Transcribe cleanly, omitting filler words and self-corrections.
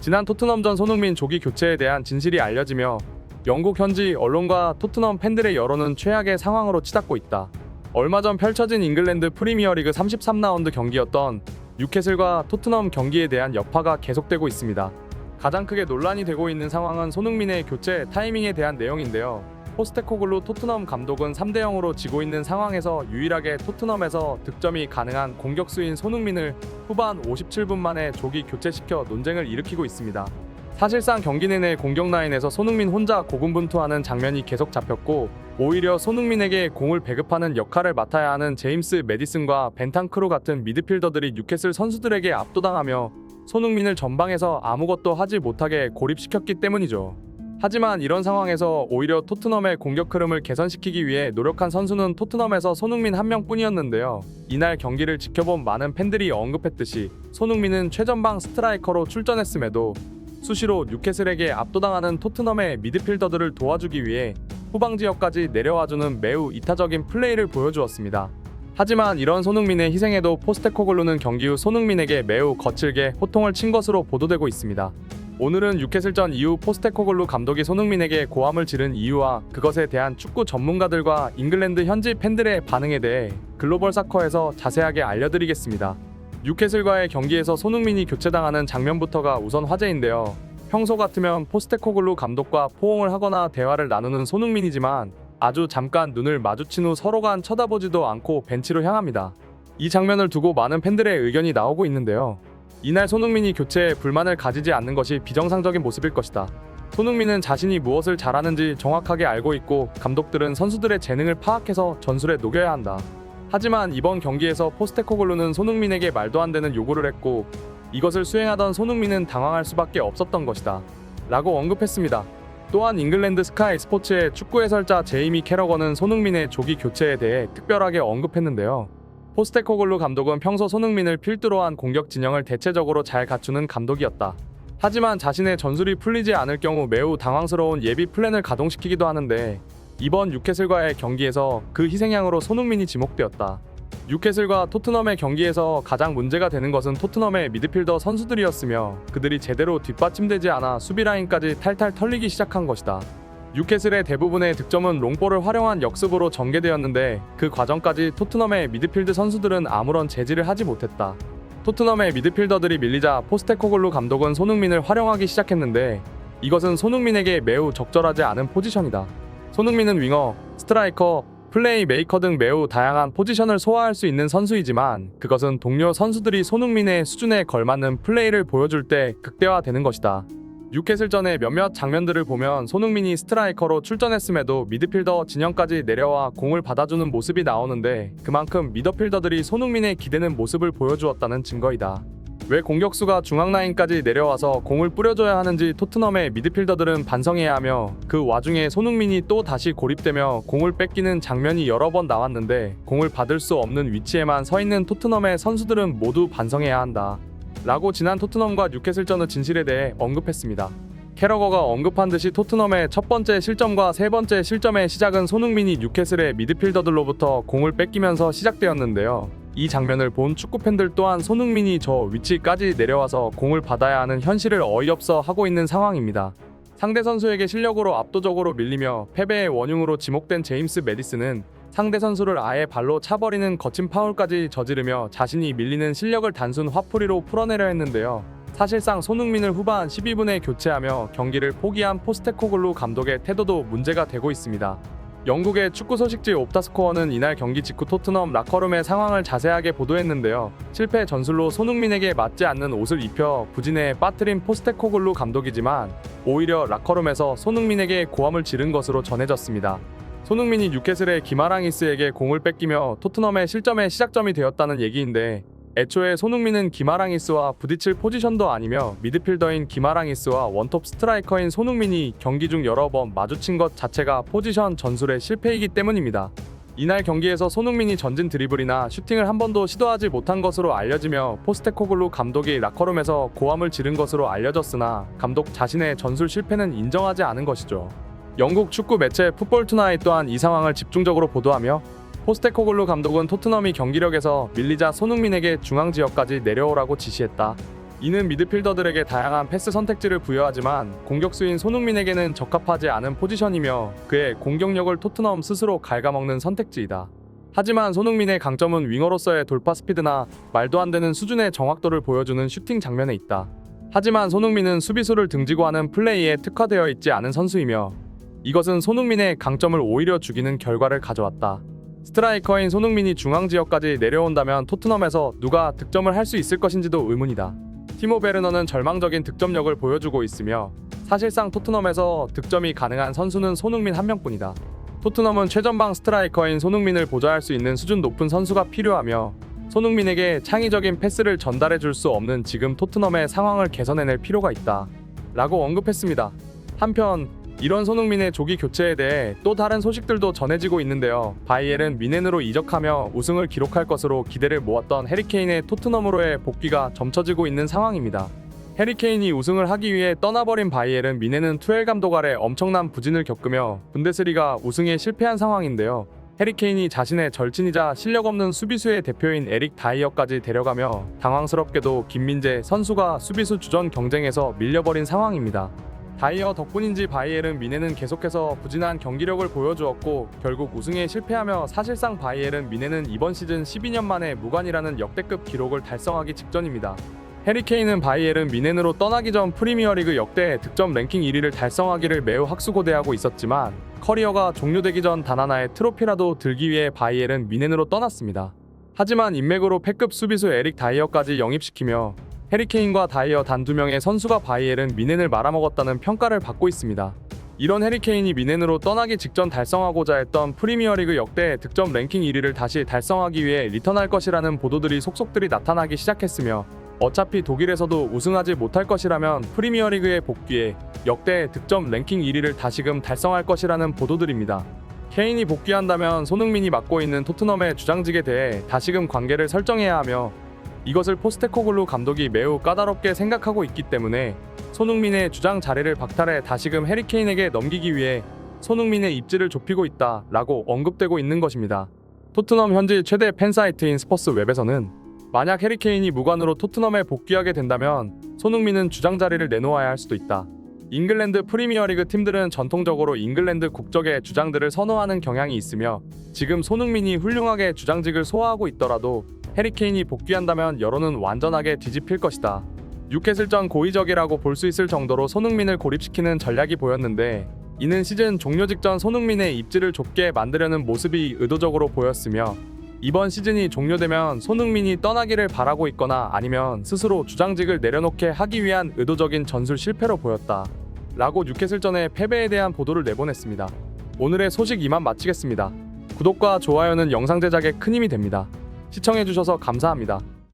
지난 토트넘전 손흥민 조기 교체에 대한 진실이 알려지며 영국 현지 언론과 토트넘 팬들의 여론은 최악의 상황으로 치닫고 있다. 얼마 전 펼쳐진 잉글랜드 프리미어리그 33라운드 경기였던 뉴캐슬과 토트넘 경기에 대한 여파가 계속되고 있습니다. 가장 크게 논란이 되고 있는 상황은 손흥민의 교체 타이밍에 대한 내용인데요. 포스테코글루 토트넘 감독은 3대0으로 지고 있는 상황에서 유일하게 토트넘에서 득점이 가능한 공격수인 손흥민을 후반 57분 만에 조기 교체시켜 논쟁을 일으키고 있습니다. 사실상 경기 내내 공격 라인에서 손흥민 혼자 고군분투하는 장면이 계속 잡혔고, 오히려 손흥민에게 공을 배급하는 역할을 맡아야 하는 제임스 매디슨과 벤탄크루 같은 미드필더들이 뉴캐슬 선수들에게 압도당하며 손흥민을 전방에서 아무것도 하지 못하게 고립시켰기 때문이죠. 하지만 이런 상황에서 오히려 토트넘의 공격 흐름을 개선시키기 위해 노력한 선수는 토트넘에서 손흥민 한 명뿐이었는데요. 이날 경기를 지켜본 많은 팬들이 언급했듯이 손흥민은 최전방 스트라이커로 출전했음에도 수시로 뉴캐슬에게 압도당하는 토트넘의 미드필더들을 도와주기 위해 후방 지역까지 내려와주는 매우 이타적인 플레이를 보여주었습니다. 하지만 이런 손흥민의 희생에도 포스테코글루는 경기 후 손흥민에게 매우 거칠게 호통을 친 것으로 보도되고 있습니다. 오늘은 뉴캐슬전 이후 포스테코글루 감독이 손흥민에게 고함을 지른 이유와 그것에 대한 축구 전문가들과 잉글랜드 현지 팬들의 반응에 대해 글로벌 사커에서 자세하게 알려드리겠습니다. 뉴캐슬과의 경기에서 손흥민이 교체당하는 장면부터가 우선 화제인데요. 평소 같으면 포스테코글루 감독과 포옹을 하거나 대화를 나누는 손흥민이지만 아주 잠깐 눈을 마주친 후 서로간 쳐다보지도 않고 벤치로 향합니다. 이 장면을 두고 많은 팬들의 의견이 나오고 있는데요. 이날 손흥민이 교체에 불만을 가지지 않는 것이 비정상적인 모습일 것이다. 손흥민은 자신이 무엇을 잘하는지 정확하게 알고 있고 감독들은 선수들의 재능을 파악해서 전술에 녹여야 한다. 하지만 이번 경기에서 포스테코글루는 손흥민에게 말도 안 되는 요구를 했고 이것을 수행하던 손흥민은 당황할 수밖에 없었던 것이다 라고 언급했습니다. 또한 잉글랜드 스카이 스포츠의 축구 해설자 제이미 캐러건은 손흥민의 조기 교체에 대해 특별하게 언급했는데요. 포스테코글루 감독은 평소 손흥민을 필두로 한 공격 진영을 대체적으로 잘 갖추는 감독이었다. 하지만 자신의 전술이 풀리지 않을 경우 매우 당황스러운 예비 플랜을 가동시키기도 하는데 이번 뉴캐슬과의 경기에서 그 희생양으로 손흥민이 지목되었다. 뉴캐슬과 토트넘의 경기에서 가장 문제가 되는 것은 토트넘의 미드필더 선수들이었으며 그들이 제대로 뒷받침되지 않아 수비 라인까지 탈탈 털리기 시작한 것이다. 뉴캐슬의 대부분의 득점은 롱볼을 활용한 역습으로 전개되었는데 그 과정까지 토트넘의 미드필드 선수들은 아무런 제지를 하지 못했다. 토트넘의 미드필더들이 밀리자 포스테코글루 감독은 손흥민을 활용하기 시작했는데 이것은 손흥민에게 매우 적절하지 않은 포지션이다. 손흥민은 윙어, 스트라이커, 플레이메이커 등 매우 다양한 포지션을 소화할 수 있는 선수이지만 그것은 동료 선수들이 손흥민의 수준에 걸맞는 플레이를 보여줄 때 극대화되는 것이다. 뉴캐슬전의 몇몇 장면들을 보면 손흥민이 스트라이커로 출전했음에도 미드필더 진영까지 내려와 공을 받아주는 모습이 나오는데 그만큼 미드필더들이 손흥민에 기대는 모습을 보여주었다는 증거이다. 왜 공격수가 중앙라인까지 내려와서 공을 뿌려줘야 하는지 토트넘의 미드필더들은 반성해야 하며 그 와중에 손흥민이 또 다시 고립되며 공을 뺏기는 장면이 여러 번 나왔는데 공을 받을 수 없는 위치에만 서 있는 토트넘의 선수들은 모두 반성해야 한다 라고 지난 토트넘과 뉴캐슬전의 진실에 대해 언급했습니다. 캐러거가 언급한 듯이 토트넘의 첫 번째 실점과 세 번째 실점의 시작은 손흥민이 뉴캐슬의 미드필더들로부터 공을 뺏기면서 시작되었는데요. 이 장면을 본 축구팬들 또한 손흥민이 저 위치까지 내려와서 공을 받아야 하는 현실을 어이없어 하고 있는 상황입니다. 상대 선수에게 실력으로 압도적으로 밀리며 패배의 원흉으로 지목된 제임스 매디슨은 상대 선수를 아예 발로 차버리는 거친 파울까지 저지르며 자신이 밀리는 실력을 단순 화풀이로 풀어내려 했는데요. 사실상 손흥민을 후반 12분에 교체하며 경기를 포기한 포스테코글루 감독의 태도도 문제가 되고 있습니다. 영국의 축구 소식지 옵타스코어는 이날 경기 직후 토트넘 라커룸의 상황을 자세하게 보도했는데요. 실패 전술로 손흥민에게 맞지 않는 옷을 입혀 부진에 빠뜨린 포스테코글루 감독이지만 오히려 라커룸에서 손흥민에게 고함을 지른 것으로 전해졌습니다. 손흥민이 뉴캐슬의 기마랑이스에게 공을 뺏기며 토트넘의 실점의 시작점이 되었다는 얘기인데 애초에 손흥민은 기마랑이스와 부딪힐 포지션도 아니며 미드필더인 기마랑이스와 원톱 스트라이커인 손흥민이 경기 중 여러 번 마주친 것 자체가 포지션 전술의 실패이기 때문입니다. 이날 경기에서 손흥민이 전진 드리블이나 슈팅을 한 번도 시도하지 못한 것으로 알려지며 포스테코글루 감독이 라커룸에서 고함을 지른 것으로 알려졌으나 감독 자신의 전술 실패는 인정하지 않은 것이죠. 영국 축구 매체 풋볼투나잇 또한 이 상황을 집중적으로 보도하며 포스테코글루 감독은 토트넘이 경기력에서 밀리자 손흥민에게 중앙 지역까지 내려오라고 지시했다. 이는 미드필더들에게 다양한 패스 선택지를 부여하지만 공격수인 손흥민에게는 적합하지 않은 포지션이며 그의 공격력을 토트넘 스스로 갉아먹는 선택지이다. 하지만 손흥민의 강점은 윙어로서의 돌파 스피드나 말도 안 되는 수준의 정확도를 보여주는 슈팅 장면에 있다. 하지만 손흥민은 수비수를 등지고 하는 플레이에 특화되어 있지 않은 선수이며 이것은 손흥민의 강점을 오히려 죽이는 결과를 가져왔다. 스트라이커인 손흥민이 중앙 지역까지 내려온다면 토트넘에서 누가 득점을 할 수 있을 것인지도 의문이다. 티모 베르너는 절망적인 득점력을 보여주고 있으며 사실상 토트넘에서 득점이 가능한 선수는 손흥민 한 명뿐이다. 토트넘은 최전방 스트라이커인 손흥민을 보좌할 수 있는 수준 높은 선수가 필요하며 손흥민에게 창의적인 패스를 전달해 줄 수 없는 지금 토트넘의 상황을 개선해낼 필요가 있다 라고 언급했습니다. 한편 이런 손흥민의 조기 교체에 대해 또 다른 소식들도 전해지고 있는데요. 바이에른 뮌헨으로 이적하며 우승을 기록할 것으로 기대를 모았던 해리 케인의 토트넘으로의 복귀가 점쳐지고 있는 상황입니다. 해리 케인이 우승을 하기 위해 떠나버린 바이에른 뮌헨은 투엘 감독 아래 엄청난 부진을 겪으며 분데스리가 우승에 실패한 상황인데요. 해리 케인이 자신의 절친이자 실력 없는 수비수의 대표인 에릭 다이어까지 데려가며 당황스럽게도 김민재 선수가 수비수 주전 경쟁에서 밀려버린 상황입니다. 다이어 덕분인지 바이에른 뮌헨은 계속해서 부진한 경기력을 보여주었고 결국 우승에 실패하며 사실상 바이에른 뮌헨은 이번 시즌 12년 만에 무관이라는 역대급 기록을 달성하기 직전입니다. 해리 케인은 바이에른 뮌헨으로 떠나기 전 프리미어리그 역대 득점 랭킹 1위를 달성하기를 매우 학수고대하고 있었지만 커리어가 종료되기 전 단 하나의 트로피라도 들기 위해 바이에른 뮌헨으로 떠났습니다. 하지만 인맥으로 패급 수비수 에릭 다이어까지 영입시키며 해리 케인과 다이어 단 2명의 선수가 바이에른 뮌헨을 말아먹었다는 평가를 받고 있습니다. 이런 해리 케인이 뮌헨으로 떠나기 직전 달성하고자 했던 프리미어리그 역대 득점 랭킹 1위를 다시 달성하기 위해 리턴할 것이라는 보도들이 속속들이 나타나기 시작했으며 어차피 독일에서도 우승하지 못할 것이라면 프리미어리그에 복귀해 역대 득점 랭킹 1위를 다시금 달성할 것이라는 보도들입니다. 케인이 복귀한다면 손흥민이 맡고 있는 토트넘의 주장직에 대해 다시금 관계를 설정해야 하며 이것을 포스테코글루 감독이 매우 까다롭게 생각하고 있기 때문에 손흥민의 주장 자리를 박탈해 다시금 해리 케인에게 넘기기 위해 손흥민의 입지를 좁히고 있다 라고 언급되고 있는 것입니다. 토트넘 현지 최대 팬사이트인 스퍼스웹에서는 만약 해리 케인이 무관으로 토트넘에 복귀하게 된다면 손흥민은 주장 자리를 내놓아야 할 수도 있다. 잉글랜드 프리미어리그 팀들은 전통적으로 잉글랜드 국적의 주장들을 선호하는 경향이 있으며 지금 손흥민이 훌륭하게 주장직을 소화하고 있더라도 해리 케인이 복귀한다면 여론은 완전하게 뒤집힐 것이다. 뉴캐슬전 고의적이라고 볼 수 있을 정도로 손흥민을 고립시키는 전략이 보였는데 이는 시즌 종료 직전 손흥민의 입지를 좁게 만들려는 모습이 의도적으로 보였으며 이번 시즌이 종료되면 손흥민이 떠나기를 바라고 있거나 아니면 스스로 주장직을 내려놓게 하기 위한 의도적인 전술 실패로 보였다 라고 뉴캐슬전의 패배에 대한 보도를 내보냈습니다. 오늘의 소식 이만 마치겠습니다. 구독과 좋아요는 영상 제작에 큰 힘이 됩니다. 시청해주셔서 감사합니다.